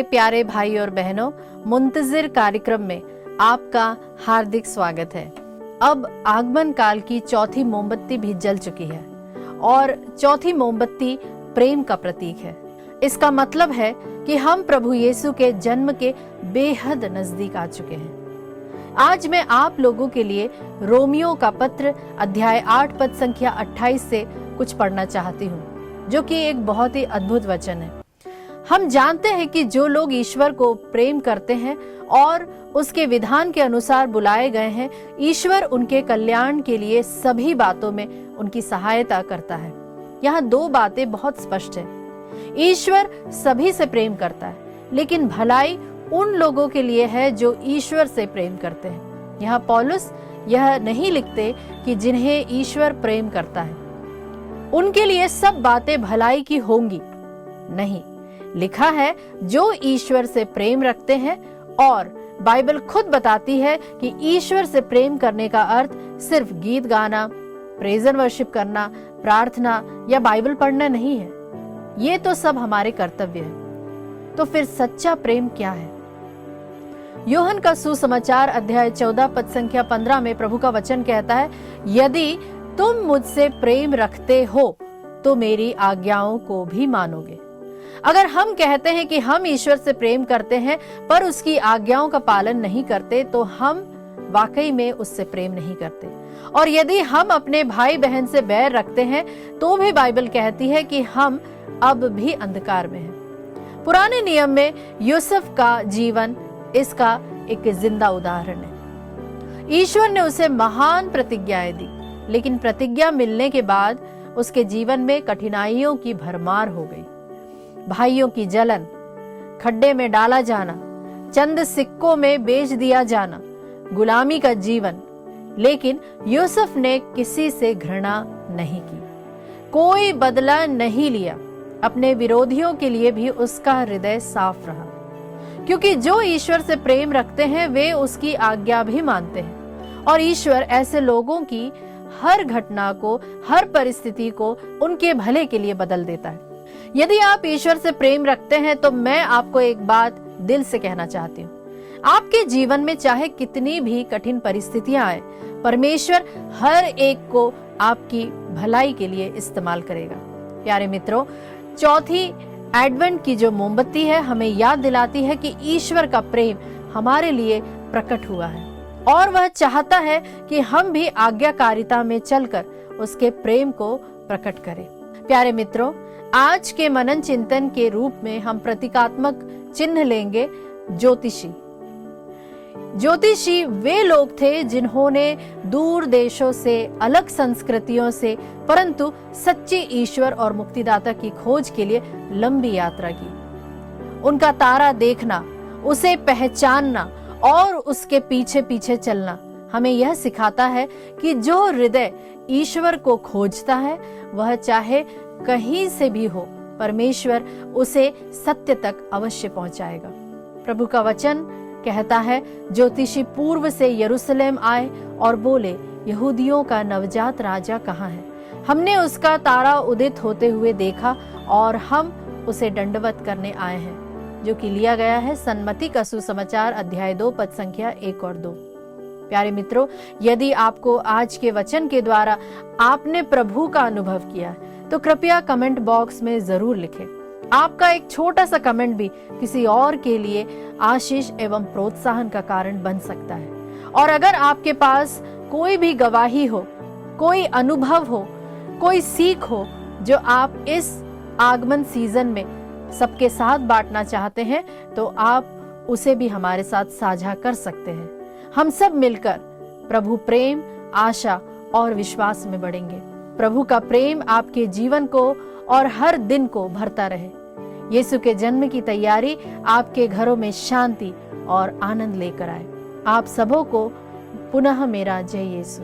मेरे प्यारे भाई और बहनों, मुंतजिर कार्यक्रम में आपका हार्दिक स्वागत है। अब आगमन काल की चौथी मोमबत्ती भी जल चुकी है और चौथी मोमबत्ती प्रेम का प्रतीक है। इसका मतलब है कि हम प्रभु यीशु के जन्म के बेहद नजदीक आ चुके हैं। आज मैं आप लोगों के लिए रोमियो का पत्र अध्याय 8 पद संख्या 28 से कुछ पढ़ना चाहती हूँ, जो कि एक बहुत ही अद्भुत वचन है। हम जानते हैं कि जो लोग ईश्वर को प्रेम करते हैं और उसके विधान के अनुसार बुलाए गए हैं, ईश्वर उनके कल्याण के लिए सभी बातों में उनकी सहायता करता है। यहाँ दो बातें बहुत स्पष्ट है। ईश्वर सभी से प्रेम करता है, लेकिन भलाई उन लोगों के लिए है जो ईश्वर से प्रेम करते हैं। यहाँ पौलुस यह नहीं लिखते कि जिन्हें ईश्वर प्रेम करता है उनके लिए सब बातें भलाई की होंगी। नहीं, लिखा है जो ईश्वर से प्रेम रखते हैं। और बाइबल खुद बताती है कि ईश्वर से प्रेम करने का अर्थ सिर्फ गीत गाना, प्रेज एंड वर्शिप करना, प्रार्थना या बाइबल पढ़ना नहीं है। ये तो सब हमारे कर्तव्य है। तो फिर सच्चा प्रेम क्या है? यूहन्ना का सुसमाचार अध्याय 14 पद संख्या 15 में प्रभु का वचन कहता है, यदि तुम मुझसे प्रेम रखते हो तो मेरी आज्ञाओं को भी मानोगे। अगर हम कहते हैं कि हम ईश्वर से प्रेम करते हैं पर उसकी आज्ञाओं का पालन नहीं करते, तो हम वाकई में उससे प्रेम नहीं करते। और यदि हम अपने भाई बहन से बैर रखते हैं तो भी बाइबल कहती है कि हम अब भी अंधकार में हैं। पुराने नियम में यूसुफ का जीवन इसका एक जिंदा उदाहरण है। ईश्वर ने उसे महान प्रतिज्ञाएं दी, लेकिन प्रतिज्ञा मिलने के बाद उसके जीवन में कठिनाइयों की भरमार हो गई। भाइयों की जलन, खड्डे में डाला जाना, चंद सिक्कों में बेच दिया जाना, गुलामी का जीवन। लेकिन यूसुफ ने किसी से घृणा नहीं की, कोई बदला नहीं लिया। अपने विरोधियों के लिए भी उसका हृदय साफ रहा, क्योंकि जो ईश्वर से प्रेम रखते हैं वे उसकी आज्ञा भी मानते हैं। और ईश्वर ऐसे लोगों की हर घटना को, हर परिस्थिति को उनके भले के लिए बदल देता है। यदि आप ईश्वर से प्रेम रखते हैं तो मैं आपको एक बात दिल से कहना चाहती हूँ। आपके जीवन में चाहे कितनी भी कठिन परिस्थितियां आए, परमेश्वर हर एक को आपकी भलाई के लिए इस्तेमाल करेगा। प्यारे मित्रों, चौथी एडवेंट की जो मोमबत्ती है हमें याद दिलाती है कि ईश्वर का प्रेम हमारे लिए प्रकट हुआ है और वह चाहता है कि हम भी आज्ञाकारिता में चलकर उसके प्रेम को प्रकट करें। प्यारे मित्रों, आज के मनन चिंतन के रूप में हम प्रतीकात्मक चिन्ह लेंगे ज्योतिषी। ज्योतिषी वे लोग थे जिन्होंने दूर देशों से, अलग संस्कृतियों से, परंतु सच्चे ईश्वर और मुक्तिदाता की खोज के लिए लंबी यात्रा की। उनका तारा देखना, उसे पहचानना और उसके पीछे पीछे चलना हमें यह सिखाता है कि जो हृदय ईश्वर को खोजता है, वह चाहे कहीं से भी हो, परमेश्वर उसे सत्य तक अवश्य पहुंचाएगा। प्रभु का वचन कहता है, ज्योतिषी पूर्व से यरूशलेम आए और बोले, यहूदियों का नवजात राजा कहाँ है? हमने उसका तारा उदित होते हुए देखा और हम उसे दंडवत करने आए हैं। जो कि लिया गया है सन्मति का सुसमाचार अध्याय 2 पद संख्या 1 और 2। प्यारे मित्रों, यदि आपको आज के वचन के द्वारा आपने प्रभु का अनुभव किया तो कृपया कमेंट बॉक्स में जरूर लिखें। आपका एक छोटा सा कमेंट भी किसी और के लिए आशीष एवं प्रोत्साहन का कारण बन सकता है। और अगर आपके पास कोई भी गवाही हो, कोई अनुभव हो, कोई सीख हो जो आप इस आगमन सीजन में सबके साथ बांटना चाहते हैं, तो आप उसे भी हमारे साथ साझा कर सकते हैं। हम सब मिलकर प्रभु प्रेम, आशा और विश्वास में बढ़ेंगे। प्रभु का प्रेम आपके जीवन को और हर दिन को भरता रहे। यीशु के जन्म की तैयारी आपके घरों में शांति और आनंद लेकर आए। आप सबों को पुनः मेरा जय यीशु।